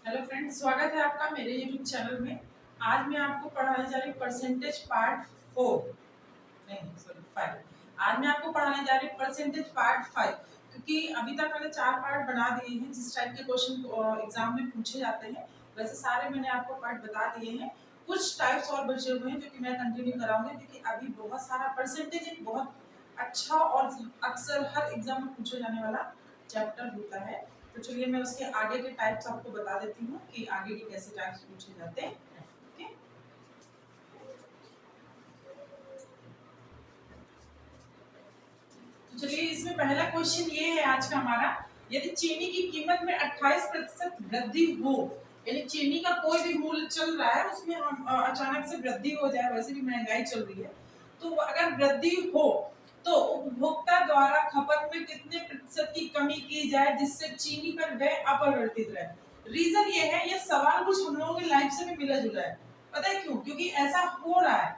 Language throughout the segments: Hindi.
हेलो फ्रेंड्स, स्वागत है आपका मेरे यूट्यूब चैनल में। आज मैं आपको पढ़ाने जा रही हूँ परसेंटेज पार्ट 4 नहीं सॉरी 5। आज मैं आपको पढ़ाने जा रही हूँ परसेंटेज पार्ट 5, क्योंकि अभी तक मैंने 4 पार्ट बना दिए हैं जिस टाइप के क्वेश्चन एग्जाम में पूछे जाते हैं। वैसे सारे मैंने आपको पार्ट बता दिए हैं। कुछ टाइप्स और बचे हुए हैं जो कि मैं कंटिन्यू कराऊंगी, क्योंकि अभी बहुत सारा परसेंटेज एक बहुत अच्छा और अक्सर हर एग्जाम में पूछे जाने वाला चैप्टर होता है। तो चलिए मैं उसके आगे के टाइप्स आपको बता देती हूँ कि आगे के कैसे टाइप्स पूछे जाते हैं। ओके, तो चलिए इसमें पहला क्वेश्चन ये है आज का हमारा। यदि चीनी की कीमत में 28% वृद्धि हो, यानी चीनी का कोई भी मूल्य चल रहा है उसमें हम अचानक से वृद्धि हो जाए, वैसे भी महंगाई चल रही है, तो अगर वृद्धि हो तो उपभोक्ता द्वारा खपत में कितने प्रतिशत की कमी की जाए जिससे चीनी पर व्यय अपरिवर्तित रहे। रीजन ये है, ये सवाल कुछ हम लोगों की लाइफ से भी मिला जुला है। पता है क्यों? क्योंकि ऐसा हो रहा है,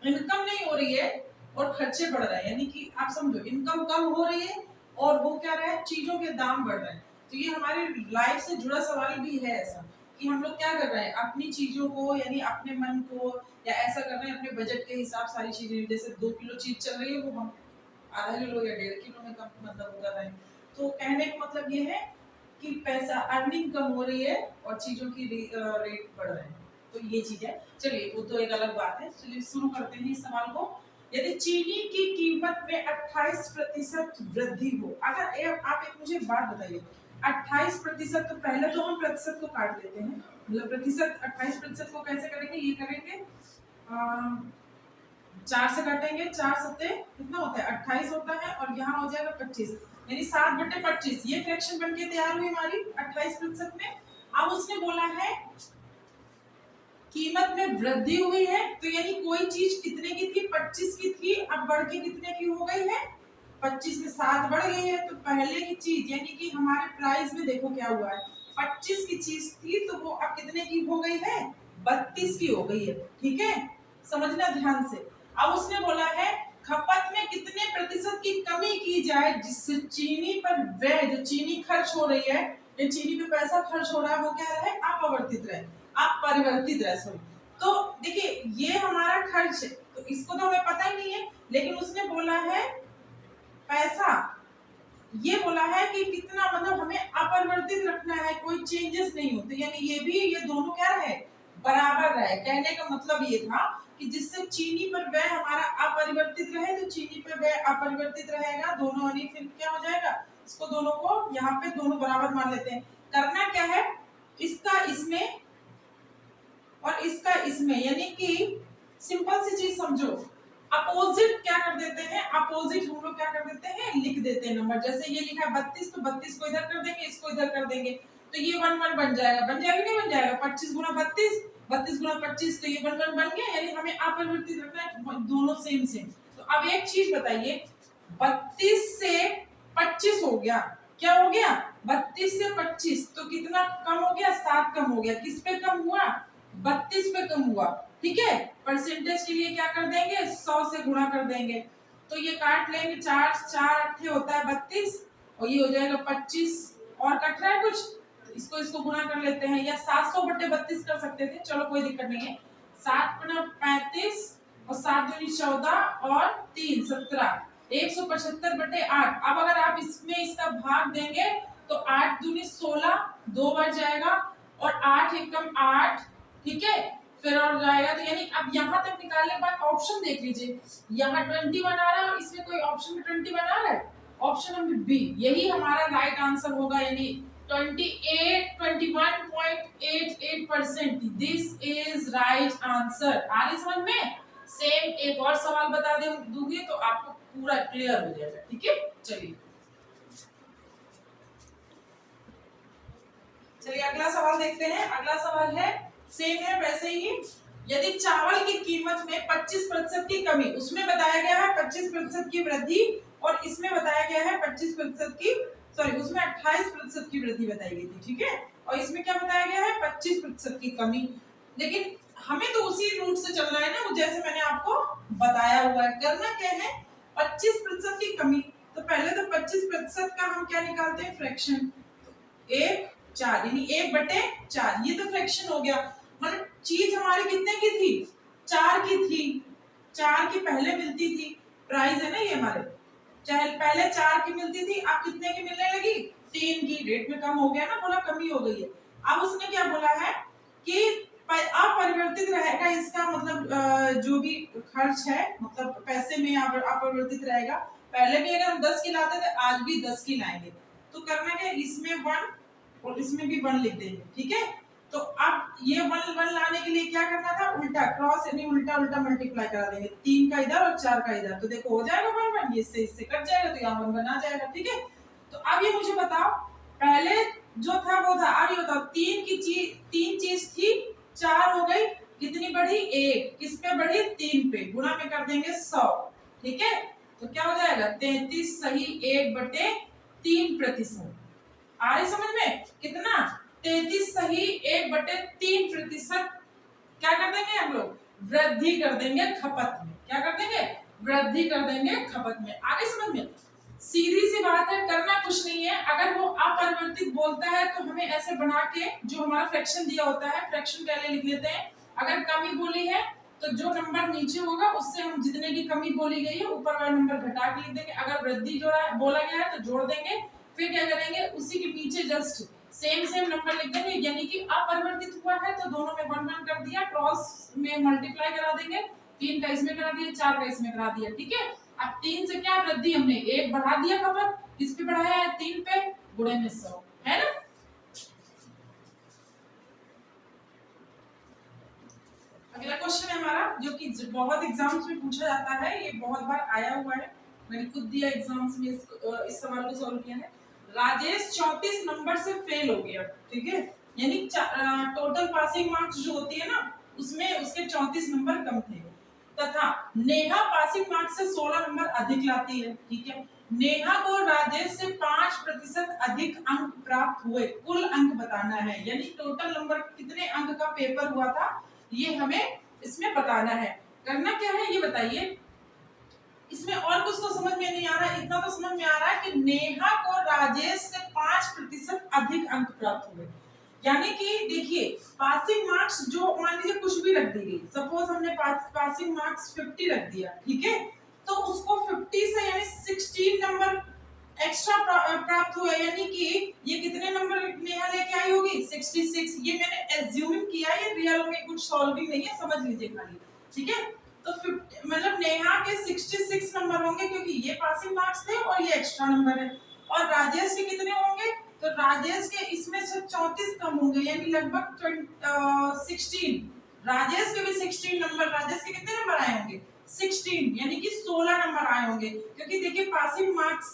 इनकम नहीं हो रही है और खर्चे बढ़ रहे हैं, यानी कि आप समझो इनकम कम हो रही है और वो क्या रहा है, चीजों के दाम बढ़ रहे हैं। तो ये हमारी लाइफ से जुड़ा सवाल भी है ऐसा कि हम लोग क्या कर रहे हैं, अपनी चीजों को यानी अपने मन को या ऐसा कर रहे हैं अपने बजट के हिसाब सारी चीजें, जैसे 2 किलो चीज चल रही है वो हम आधा किलो या 1.5 किलो में कम मतलब कर रहे हैं। तो कहने का मतलब ये है कि पैसा अर्निंग कम हो रही है और चीजों की रेट बढ़ रहे हैं। तो ये चीज है। चलिए वो तो एक अलग बात है। चलिए शुरू करते हैं इस सवाल को। यदि चीनी की कीमत में 28% वृद्धि हो, अगर आप एक मुझे बात बताइए, 28%, तो पहले तो हम प्रतिशत को काट लेते हैं, मतलब प्रतिशत 28% को कैसे करेंगे, ये करेंगे 4 से काटेंगे, 4 सत्ते कितना होता है 28 होता है और यहाँ हो जाएगा 25, यानी 7/25। ये फ्रैक्शन बनके तैयार हुई हमारी 28% में। अब उसने बोला है कीमत में वृद्धि हुई है, तो यानी कोई चीज कितने की थी, 25 की थी, अब बढ़ के कितने की हो गई है, 25 में 7 बढ़ गई है। तो पहले की चीज यानी कि हमारे प्राइस में देखो क्या हुआ है, 25 की चीज थी तो वो अब कितने की हो गई है, 32 की हो गई है। ठीक है, समझना ध्यान से। अब उसने बोला है खपत में कितने प्रतिशत की कमी की जाए जिससे चीनी पर व्यय, जो चीनी खर्च हो रही है, ये चीनी पे पैसा खर्च हो रहा है, वो क्या रहे, अपरिवर्तित रहे, अपरिवर्तित रहे। सॉरी, तो देखिए ये हमारा खर्च है, तो इसको तो हमें पता ही नहीं है, लेकिन उसने बोला है पैसा, ये बोला है कि कितना, मतलब हमें अपरिवर्तित रखना है, कोई चेंजेस नहीं होते, यानी ये भी ये दोनों क्या रहे, बराबर रहे। कहने का मतलब ये था कि जिससे चीनी पर व्यय हमारा अपरिवर्तित रहे, तो चीनी पर व्यय अपरिवर्तित रहेगा, दोनों यानी फिर क्या हो जाएगा, इसको दोनों को यहाँ पे दोनों बराबर मान लेते हैं। करना क्या है, इसका इसमें और इसका इसमें, यानी कि सिंपल सी चीज समझो, अपोजिट क्या कर देते हैं, अपोजिट हम लोग क्या कर देते हैं, लिख देते हैं नंबर। जैसे ये लिखा है 32, तो 32 को इधर कर देंगे, इसको इधर कर देंगे, तो ये 1 1 बन जाएगा, बन जाएगा नहीं बन जाएगा, 25 गुना 32, 32 गुना 25, तो ये 1 1 बन गया, यानी हमें अपरिवर्तित रखना है, दोनों सेम सेम। तो अब एक चीज बताइए, 32 से 25 हो गया, क्या हो गया, 32 से 25, तो कितना कम हो गया, 7 कम हो गया, किस पे कम हुआ, 32 पे कम हुआ। ठीक है, परसेंटेज के लिए क्या कर देंगे, 100 से गुणा कर देंगे, तो ये काट लेंगे, 4 4 अट्ठे होता है 32 और ये हो जाएगा 25, और कट रहा है कुछ, तो इसको गुणा कर लेते हैं, या 700/32 कर सकते थे, चलो कोई दिक्कत नहीं है। 7 × 35 और 7 दूनी 14 और 3 17, 175/8। अब अगर आप इसमें इसका भाग देंगे तो 8 दूनी 16, 2 बढ़ जाएगा और 8 एकम 8, ठीक है, फिर और जाएगा, तो यानी अब यहाँ तक निकालने के बाद ऑप्शन देख लीजिए, यहाँ 21 आ रहा है, इसमें कोई ऑप्शन में 21 आ रहा है, ऑप्शन नंबर बी यही हमारा राइट आंसर होगा, यानी 21.88%। This is right answer. आ रही समझ में? सेम एक और सवाल बता दूंगी तो आपको पूरा क्लियर हो जाएगा। ठीक है, चलिए अगला सवाल देखते हैं। अगला सवाल है सेम है वैसे ही, यदि चावल की कीमत में 25% की कमी, उसमें बताया गया है 25% की वृद्धि और इसमें बताया गया है 25% की, सॉरी उसमें 28% की वृद्धि बताई गई थी, ठीक है, और इसमें क्या बताया गया है 25% की कमी। लेकिन हमें तो उसी रूट से चलना है ना, जैसे मैंने आपको बताया हुआ है। करना क्या है, 25% की कमी, तो पहले तो 25% का हम क्या निकालते हैं, फ्रैक्शन, 1 4, यानी 1/4। ये तो फ्रैक्शन हो गया, मतलब चीज हमारी कितने की थी, 4 की थी, 4 की पहले मिलती थी, प्राइस है ना ये हमारे, चाहे पहले 4 की मिलती थी, अब कितने की मिलने लगी, 3 की। रेट में कम हो गया ना, बोला कमी हो गई है। अब उसने क्या बोला है कि अपरिवर्तित रहेगा, इसका मतलब जो भी खर्च है, मतलब पैसे में अपरिवर्तित रहेगा। पहले भी अगर हम 10 की लाते थे, आज भी 10 की लाएंगे। तो करना क्या, इसमें 1 और इसमें भी 1 लिख देंगे, ठीक है। तो अब ये 1 लाने के लिए क्या करना था, उल्टा क्रॉस यानी उल्टा उल्टा मल्टीप्लाई करा देंगे, 3 का इधर और 4 का इधर, तो देखो हो जाएगा 1 ये इससे कट जाएगा, तो यहाँ 1 आ जाएगा, ठीक है। तो अब ये मुझे बताओ, पहले जो था वो था, अब ये बताओ 3 चीज थी, 4 हो गई, कितनी बढ़ी, 1, किस पे बढ़ी, 3 पे, गुणा में कर देंगे 100, ठीक है। तो क्या हो जाएगा, 33 सही 1/3%। आ रही समझ में, कितना, 33 सही 1/3%। क्या कर देंगे हम लोग, वृद्धि कर देंगे खपत में, क्या कर देंगे, वृद्धि कर देंगे खपत में। आगे समझ में, सीधी सी बात है, करना कुछ नहीं है। अगर वो अपरिवर्तित बोलता है तो हमें ऐसे बना के, जो हमारा फ्रैक्शन दिया होता है, फ्रैक्शन पहले लिख लेते हैं। अगर कमी बोली है तो जो नंबर नीचे होगा उससे हम जितने की कमी बोली गई है ऊपर वाला नंबर घटा के लिख देंगे। अगर वृद्धि बोला गया है तो जोड़ देंगे। फिर क्या करेंगे, उसी के पीछे जस्ट सेम नंबर लिख देंगे, यानी कि अपरिवर्तित हुआ है तो दोनों में 1 कर दिया, क्रॉस में मल्टीप्लाई करा देंगे, 3 का इसमें करा दिया, 4 का इसमें करा दिया, ठीक है। अब 3 से क्या वृद्धि, हमने 1 बढ़ा दिया खपत, किस पे बढ़ाया है, 3 पे, गुणे में 100, है ना। अगला क्वेश्चन है हमारा, जो कि बहुत एग्जाम्स में पूछा जाता है, ये बहुत बार आया हुआ है, मैंने खुद दिया एग्जाम्स में, इस सवाल को सॉल्व किया है। राजेश 34 नंबर से फेल हो गया, ठीक है, यानी टोटल पासिंग मार्क्स जो होती है ना, उसमें उसके 34 नंबर कम थे, तथा नेहा पासिंग मार्क्स से 16 नंबर अधिक लाती है, ठीक है। नेहा को राजेश से 5% अधिक अंक प्राप्त हुए, कुल अंक बताना है, यानी टोटल नंबर कितने अंक का पेपर हुआ था ये हमें इसमें बताना है। करना क्या है ये बताइए, इसमें और कुछ तो समझ में नहीं आ रहा है, इतना तो समझ में आ रहा है कि नेहा को राजेश से 5% अधिक अंक प्राप्त हुए, यानी कि देखिए पासिंग मार्क्स जो मान लीजिए कुछ भी रख दी गई, सपोज हमने पासिंग मार्क्स 50 रख दिया, ठीक है, तो उसको 50 से यानी 16 नंबर एक्स्ट्रा प्राप्त हुआ, यानी कि ये कितने नंबर नेहा लेके आई होगी, 66। ये मैंने एज्यूमिंग किया, ये रियल में कुछ सॉल्विंग नहीं है, समझ लीजिए खाली, ठीक है। तो मतलब नेहा के 66 नंबर होंगे, क्योंकि ये पासिंग मार्क्स थे और ये एक्स्ट्रा नंबर है। और राजेश के कितने होंगे, तो राजेश के इसमें से 34 कम होंगे, यानी लगभग 16। राजेश के भी 16 नंबर, राजेश के कितने नंबर आए होंगे, 16, यानी कि 16 नंबर आए होंगे, क्योंकि देखिए पासिंग मार्क्स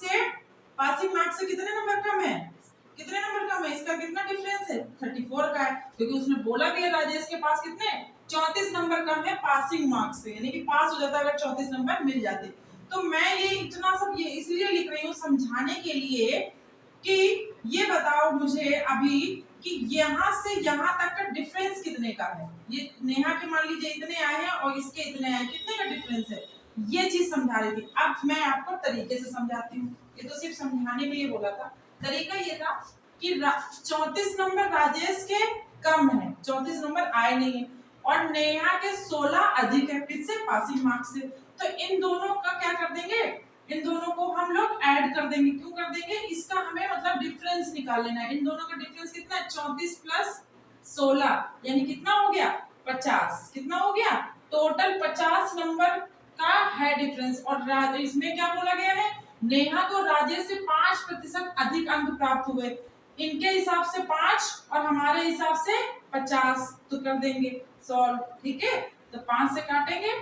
से कितने नंबर कम है, कितने नंबर कम है, इसका कितना डिफरेंस है, 34 का है, क्योंकि उसने बोला भी है राजेश के पास कितने 34 नंबर कम है पासिंग मार्क्स से, यानी कि पास हो जाता अगर 34 नंबर मिल जाते। तो मैं ये इतना सब ये इसलिए लिख रही हूँ समझाने के लिए कि ये बताओ मुझे अभी कि यहाँ से यहाँ तक का डिफरेंस कितने का है। ये नेहा के मान लीजिए इतने आए हैं और इसके इतने आए, कितने का डिफरेंस है, ये चीज समझा रही थी। अब मैं आपको तरीके से समझाती हूँ, ये तो सिर्फ समझाने में ये बोला था। तरीका ये था कि 34 नंबर राजेश के कम है, 34 नंबर आए नहीं है, और नेहा के 16 अधिक है, किससे, पासिंग मार्क्स से। तो इन दोनों का क्या कर देंगे, इन दोनों को हम लोग ऐड कर देंगे। क्यों कर देंगे, इसका हमें मतलब डिफरेंस निकाल लेना है। इन दोनों का डिफरेंस कितना है, 34 प्लस 16 यानी कितना हो गया, 50। कितना हो गया, टोटल 50 नंबर का है डिफरेंस। और इसमें क्या बोला गया है, नेहा को राजेश से 5% अधिक अंक प्राप्त हुए, इनके हिसाब से 5 और हमारे हिसाब से 50, तो कर देंगे सॉल्व, ठीक है। तो 5 से काटेंगे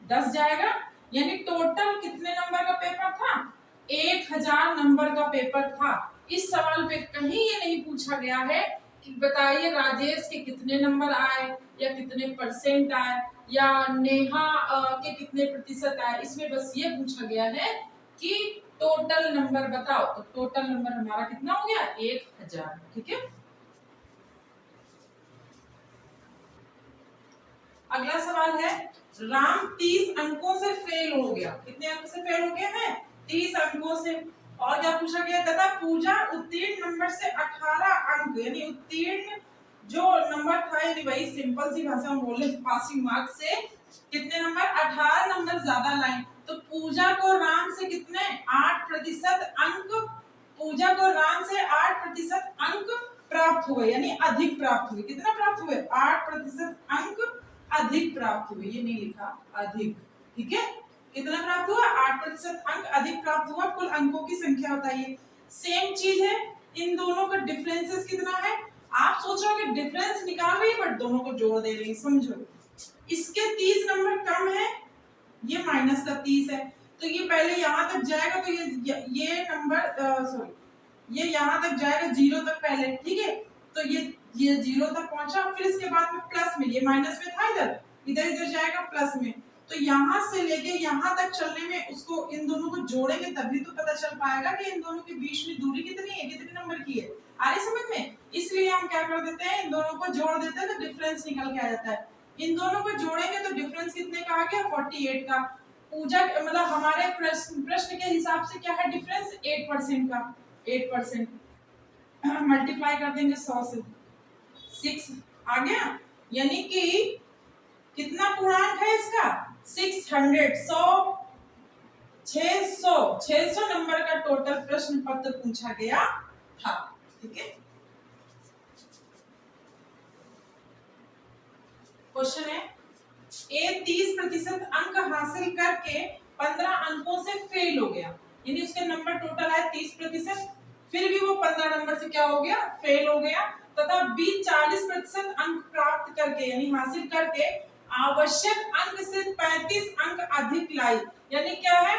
10 जाएगा, यानी टोटल कितने नंबर का पेपर था, 1000 नंबर का पेपर था। इस सवाल पे कहीं ये नहीं पूछा गया है कि बताइए राजेश के कितने नंबर आए या कितने परसेंट आए या नेहा के कितने प्रतिशत आए, इसमें बस ये पूछा गया है कि टोटल नंबर बताओ। तो टोटल नंबर हमारा कितना हो गया, 1000, ठीक है। अगला सवाल है, राम 30 अंकों से फेल हो गया, कितने अंक से फेल हो गया है, 30 अंकों से। और क्या पूछा गया, तथा पूजा उत्तीर्ण नंबर से 18 अंक, यानी उत्तीर्ण जो नंबर था, यानी वही सिंपल सी भाषा में बोले पासिंग मार्क्स से कितने नंबर, 18 नंबर ज्यादा लाए। तो पूजा को राम से कितने 8% अंक, पूजा को राम से 8% अंक प्राप्त हुए, यानी अधिक प्राप्त हुए। कितना प्राप्त हुए, 8% अंक अधिक प्राप्त हुए, ये नहीं लिखा अधिक, ठीक है। कितना प्राप्त हुआ, 8% अंक अधिक प्राप्त हुआ। कुल अंकों की संख्या बताइए। सेम चीज है, इन दोनों का डिफरेंसेस कितना है। आप सोच रहे हो कि डिफरेंस निकाल रही है बट दोनों को जोड़ दे रही है, समझो। इसके 30 नंबर कम है, ये माइनस का 30 है, तो ये पहले यहां तक जाएगा, तो ये नंबर सॉरी ये यहां तक जाएगा 0 तक पहले, ठीक है। तो ये 0 तक पहुंचा, फिर इसके बाद में प्लस में, ये माइनस में था, इधर इधर इधर जाएगा प्लस में। तो यहां से लेके यहां तक चलने में उसको इन दोनों को जोड़ेंगे तभी तो पता चल पाएगा कि इन दोनों के बीच में दूरी कितनी है, कितने नंबर की है। आ रही समझ में। इसलिए हम क्या कर देते हैं, इन दोनों को जोड़ देते हैं तो डिफरेंस निकल के आ जाता है। इन दोनों को जोड़ेंगे तो डिफरेंस कितने का आ गया, 48 का। पूजा मतलब हमारे प्रश्न के हिसाब से क्या है डिफरेंस, 8% का। 8% मल्टीप्लाई कर देंगे 100 से, 6 आ गया। यानी कि कितना पूर्णांक है इसका, 600, 600 नंबर का टोटल प्रश्न पत्र पूछा गया था, ठीक है। क्वेश्चन है, ए 30% अंक हासिल करके 15 अंकों से फेल हो गया, यानी उसके नंबर टोटल है 30%, फिर भी वो 15 नंबर से क्या हो गया, फेल हो गया। तथा बी 40% अंक प्राप्त करके, यानी हासिल करके आवश्यक अंक से 35 अंक अधिक लाई, यानी क्या है,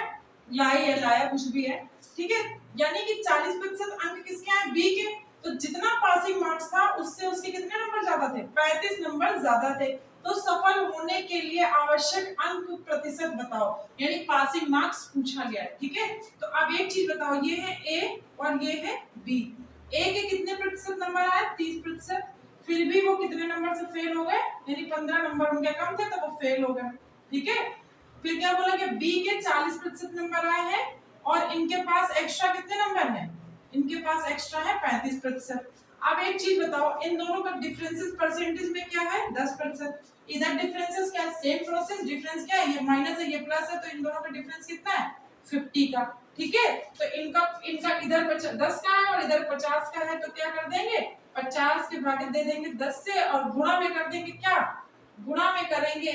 लाई है, लाया कुछ भी है, ठीक है। यानी कि 40% अंक किसके हैं, बी के। तो जितना पासिंग मार्क्स था उससे उसके कितने नंबर ज्यादा थे, 35 नंबर ज्यादा थे। तो सफल होने के लिए आवश्यक अंक प्रतिशत बताओ, यानी पासिंग मार्क्स पूछा गया है, ठीक है। तो अब एक चीज बताओ, ये है ए और ये है बी। ए के कितने प्रतिशत नंबर आए, 30%, फिर भी वो कितने नंबर से फेल हो गए, यानी 15 नंबर उनके कम थे तो वो फेल हो गए, ठीक है। फिर क्या बोला कि बी के 40% नंबर आए हैं और इनके पास एक्स्ट्रा कितने नंबर हैं, इनके पास एक्स्ट्रा है 35%। अब एक चीज बताओ, इन दोनों का डिफरेंसेस परसेंटेज में क्या है, 10%। इधर डिफरेंसेस क्या, सेम प्रोसेस, डिफरेंस क्या है, ये माइनस है ये प्लस है, तो इन दोनों का डिफरेंस कितना है, 50 का, ठीक है। तो इनका इनका इधर 10 का है और इधर 50 का है, तो क्या कर देंगे, 50 के भागे दे देंगे 10 से और गुणा में कर देंगे, क्या गुणा में करेंगे,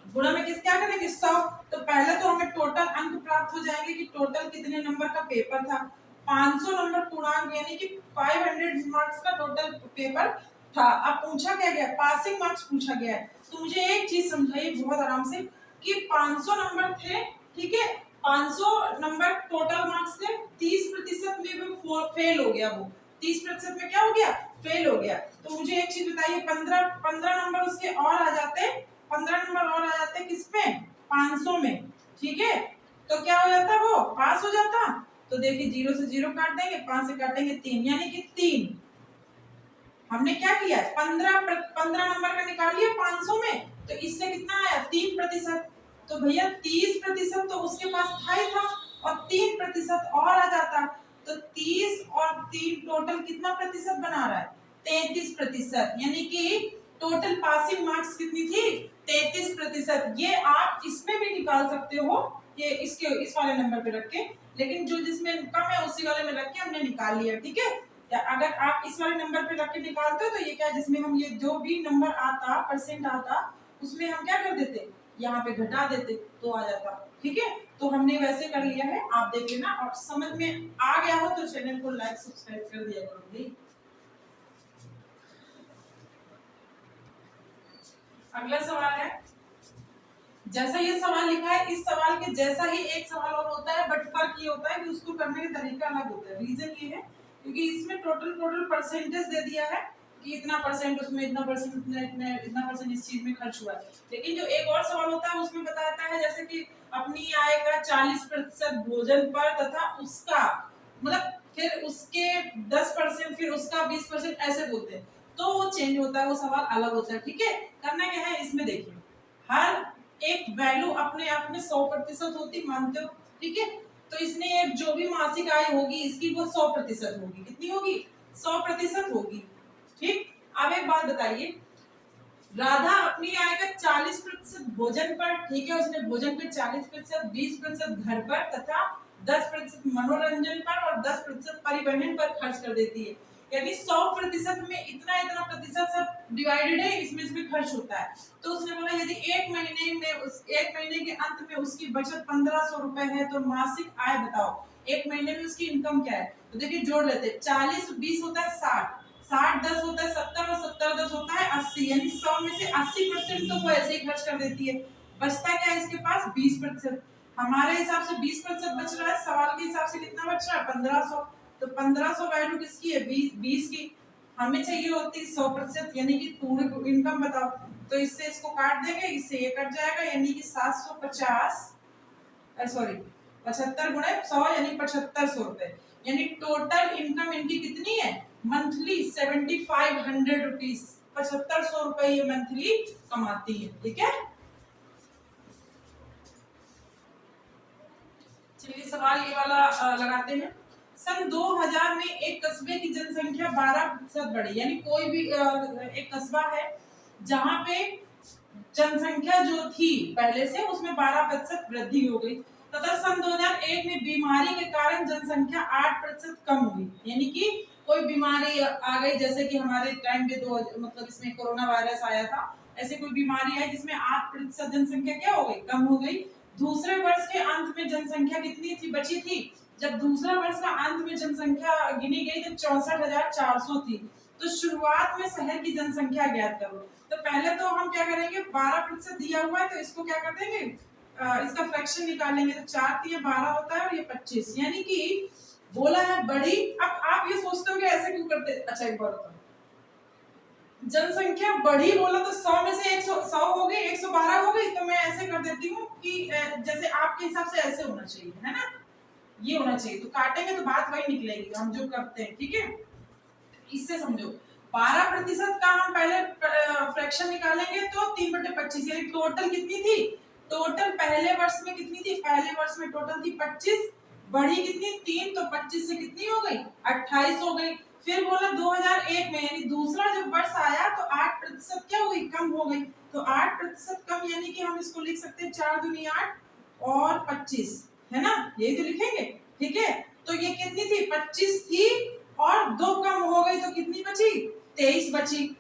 गुणा में किस क्या करेंगे 100। तो पहले तो हमें टोटल अंक प्राप्त हो जाएंगे कि टोटल कितने नंबर का पेपर था, 500 नंबर पूर्णांक, यानी कि 500 मार्क्स का टोटल पेपर था। अब पूछा क्या गया, पासिंग मार्क्स पूछा गया है। तो मुझे एक चीज समझाइए बहुत आराम से कि 500 नंबर थे, ठीक है, 500 नंबर टोटल मार्क्स थे, 30% में वो फेल हो गया, वो 30% में क्या हो गया, फेल हो गया। तो मुझे एक चीज बताइए, 15 नंबर उसके और आ जाते, 15 नंबर और आ जाते किस पे, 500 में, ठीक है। तो क्या हो जाता, वो पास हो जाता। तो देखिए 0 से 0 काट देंगे, 5 से काटेंगे 3, यानी कि 3। हमने क्या किया, 15 नंबर का निकाल लिया 500 में, तो इससे कितना आया 3%। तो भैया 30% तो उसके पास था ही था और 3% और आ जाता, तो 30 और 3 टोटल कितना प्रतिशत बना रहा है, 33%। यानी कि टोटल पासिंग मार्क्स कितनी थी, 33%। ये आप इसमें भी निकाल सकते हो, ये इसके इस वाले नंबर पे रख के, लेकिन जो जिसमें कम है उसी वाले में रख के हमने निकाल लिया, ठीक है। या अगर आप इस वाले नंबर पे रख के निकालते हो तो ये क्या, जिसमें हम ये जो भी नंबर आता परसेंट आता उसमें हम क्या कर देते, यहाँ पे घटा देते तो आ जाता, ठीक है। तो हमने वैसे कर लिया है, आप देख लेना। और समझ में आ गया हो तो चैनल को लाइक सब्सक्राइब कर दिया करो भाई। अगला सवाल है, जैसा ये सवाल लिखा है इस सवाल के जैसा ही एक सवाल और होता है, बट फर्क ये होता है कि उसको करने का तरीका अलग होता है। रीजन ये है क्योंकि इसमें टोटल परसेंटेज दे दिया है कि इतना परसेंट उसमें, इतना परसेंट इतना परसेंट इस चीज में खर्च हुआ है। लेकिन जो एक और सवाल होता है उसमें बताता है जैसे कि अपनी आय का 40% भोजन पर तथा उसका मतलब फिर उसके 10%, फिर उसका 20%, ऐसे बोलते हैं, तो वो चेंज होता है, वो सवाल अलग होता है, ठीक है। करना क्या है, इसमें देखिए हर एक वैल्यू अपने आप में 100% होती मानते हो, ठीक है। तो इसने एक जो भी मासिक आय होगी इसकी वो 100% होगी। कितनी होगी? 100% होगी। ठीक। अब एक बात बताइए, राधा अपनी आय का 40% भोजन पर, ठीक है, उसने भोजन पे 40%, 20% घर पर तथा 10% मनोरंजन पर और 10% परिवहन पर खर्च कर देती है। यानी 100% में इतना इतना प्रतिशत सब डिवाइडेड है, इसमें इसमें खर्च होता है। तो उसने बोला यदि एक महीने के अंत में उसकी बचत 1500 रुपए है तो मासिक आय बताओ। एक महीने में उसकी इनकम क्या है? तो देखिए जोड़ लेते, 40 20 होता है 60, 60 10 होता है 70 और 70 10 होता है 80, यानी 100 में से 80% तो वो ऐसे ही खर्च कर देती है। बचता क्या है इसके पास? 20%। हमारे हिसाब से 20% बच रहा है, सवाल के हिसाब से कितना बच रहा है? 1500। तो 1500 वैल्यू किसकी है? 20 की। हमें चाहिए होती 100%, यानी कि पूरी इनकम बताओ। तो इससे इसको काट देंगे, इससे ये कट जाएगा, यानी कि 750 सॉरी 75 गुणे 100 यानी 7500 रुपए। यानी टोटल इनकम इनकी कितनी है मंथली? 7500 रुपीज। 7500 रुपए ये मंथली कमाती है। ठीक है, चलिए सवाल ये वाला लगाते हैं। सन 2000 में एक कस्बे की जनसंख्या 12% बढ़ी, यानी कोई भी एक कस्बा है जहां पे जनसंख्या जो थी पहले से उसमें 12% वृद्धि हो गई तथा सन 2001 में बीमारी के कारण जनसंख्या 8% कम हुई। यानी कि कोई बीमारी आ गई, जैसे कि हमारे टाइम पे मतलब इसमें कोरोना वायरस आया था, ऐसे कोई बीमारी आई जिसमें 8% जनसंख्या क्या हो गई? कम हो गई। दूसरे वर्ष के अंत में जनसंख्या कितनी थी बची थी? जब दूसरा वर्ष का अंत में जनसंख्या गिनी गई तो 64,400 थी। तो शुरुआत में शहर की जनसंख्या ज्ञात करो। तो पहले तो हम क्या करेंगे, 12% दिया हुआ है तो इसको क्या कर देंगे, इसका फ्रैक्शन निकालेंगे। तो 4 3 12 होता है और ये 25, यानी कि बोला है बड़ी। अब आप ये सोचते हो कि ऐसे क्यों करते? अच्छा एक बार बताओ, जनसंख्या बढ़ी बोला तो 100 में से 100 हो गई, 112 हो गई। तो मैं ऐसे कर देती हूँ कि जैसे आपके हिसाब से ऐसे होना चाहिए, है ना, ये होना चाहिए। तो काटेंगे तो बात वही निकलेगी हम जो करते हैं। ठीक है, इससे समझो 12% का हम पहले फ्रैक्शन निकालेंगे तो 3/25, यानी टोटल कितनी थी? टोटल पहले वर्ष में कितनी थी? पहले वर्ष में टोटल थी 25, बढ़ी कितनी? 3, तो 25 से कितनी हो गई? 28 हो गई। फिर बोला 2001 में, यानी दूसरा जब वर्ष आया तो 8% क्या हो गई? कम हो गई। तो 8% कम, यानी कि हम इसको लिख सकते हैं 4 दूनी 8 और 25, है ना, यही तो लिखेंगे। ठीक है, तो ये कितनी थी? 25 थी और 2 कम हो गई तो कितनी बची? 23 बची।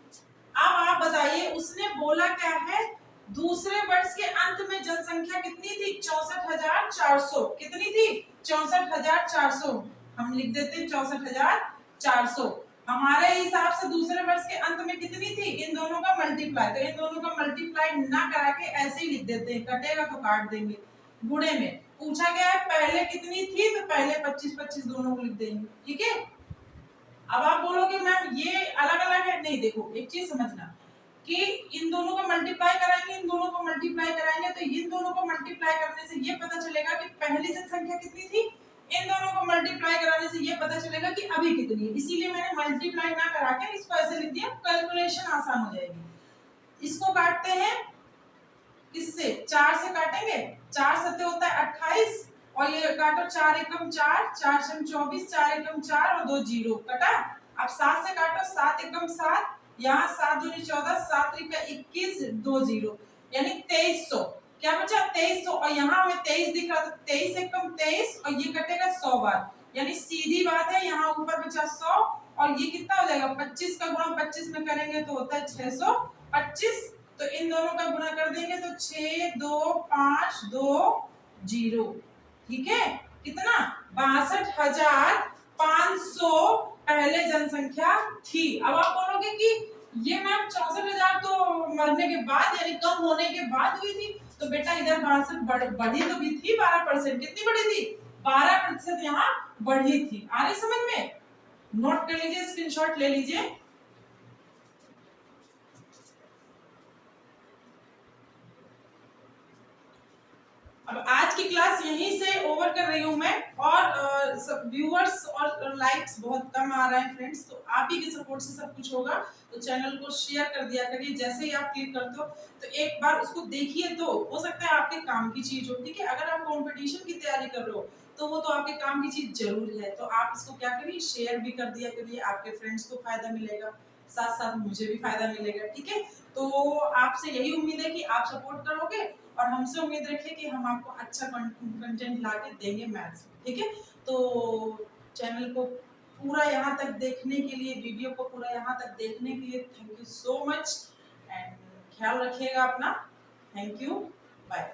अब आप बताइए उसने बोला क्या है? दूसरे वर्ष के अंत में जनसंख्या कितनी थी? 64,400। कितनी थी? 64,400। हम लिख देते हैं 64,400। हमारे हिसाब से दूसरे वर्ष के अंत में कितनी थी? इन दोनों का मल्टीप्लाई, तो इन दोनों का मल्टीप्लाई ना करा के ऐसे ही लिख देते हैं, कटेगा तो काट देंगे। गुणे में पूछा गया है पहले कितनी थी, तो पहले 25 25 दोनों को लिख देंगे। ठीक है, अब आप बोलोगे मैम ये अलग अलग है, नहीं, देखो एक चीज समझना कि इन दोनों को मल्टीप्लाई कराएंगे, इन दोनों को मल्टीप्लाई कराएंगे, तो इन दोनों को मल्टीप्लाई करने से ये पता चलेगा कि पहली जनसंख्या कितनी थी, इन दोनों को मल्टीप्लाई कराने से ये पता चलेगा कि अभी कितनी है। इसीलिए मैंने मल्टीप्लाई ना करा के इसको ऐसे लिख दिया, कैलकुलेशन आसान हो जाएगी। इसको काटते हैं किससे? 4 से काटेंगे, 4 सत्ते होता है 28 और ये काटो 4 एकम 4, 4 छम 24, 4 एकम 4 और 2 जीरो कटा। अब 7 से काटो, 7 एकम 7, यहाँ 7 दूनी 14, 7 त्रिका 21, 2 जीरो, यानी 2300। क्या बचा? 2300। और यहाँ हमें 23 दिख रहा था, 23 एकम 23 और ये कटेगा 100 बार, यानी सीधी बात है यहाँ ऊपर बचा 100 और ये कितना हो जाएगा? 25 का गुणा 25 में करेंगे तो होता है 625। तो इन दोनों का गुणा कर देंगे तो 6 2 5 2 0। ठीक है, कितना? 62,500 पहले जनसंख्या थी। अब आप बोलोगे कि ये मैम 64,000 तो मरने के बाद यानी कम होने के बाद हुई थी। तो बेटा इधर 62 बढ़ी तो भी थी 12%। कितनी बढ़ी थी? 12% यहाँ बढ़ी थी। आ रही समझ में? नोट कर लीजिए, स्क्रीनशॉट ले लीजिए। अब आज की क्लास यहीं से ओवर कर रही हूँ मैं, और व्यूअर्स और लाइक्स बहुत कम आ रहे हैं फ्रेंड्स, तो आप ही के सपोर्ट से सब कुछ होगा। तो चैनल को शेयर कर दिया करिए, जैसे ही आप क्लिक करते हो तो एक बार उसको देखिए, तो हो सकता है आपके काम की चीज हो। ठीक है, अगर आप कंपटीशन की तैयारी कर रहे हो तो वो तो आपके काम की चीज जरूर है। तो आप इसको क्या करिए, शेयर भी कर दिया करिए, आपके फ्रेंड्स को फायदा मिलेगा, साथ साथ मुझे भी फायदा मिलेगा। ठीक है, तो आपसे यही उम्मीद है कि आप सपोर्ट करोगे और हमसे उम्मीद रखिए कि हम आपको अच्छा कंटेंट ला के देंगे मैथ्स। ठीक है, तो चैनल को पूरा यहाँ तक देखने के लिए, वीडियो को पूरा यहाँ तक देखने के लिए thank you so much and ख्याल रखिएगा अपना। Thank you, bye.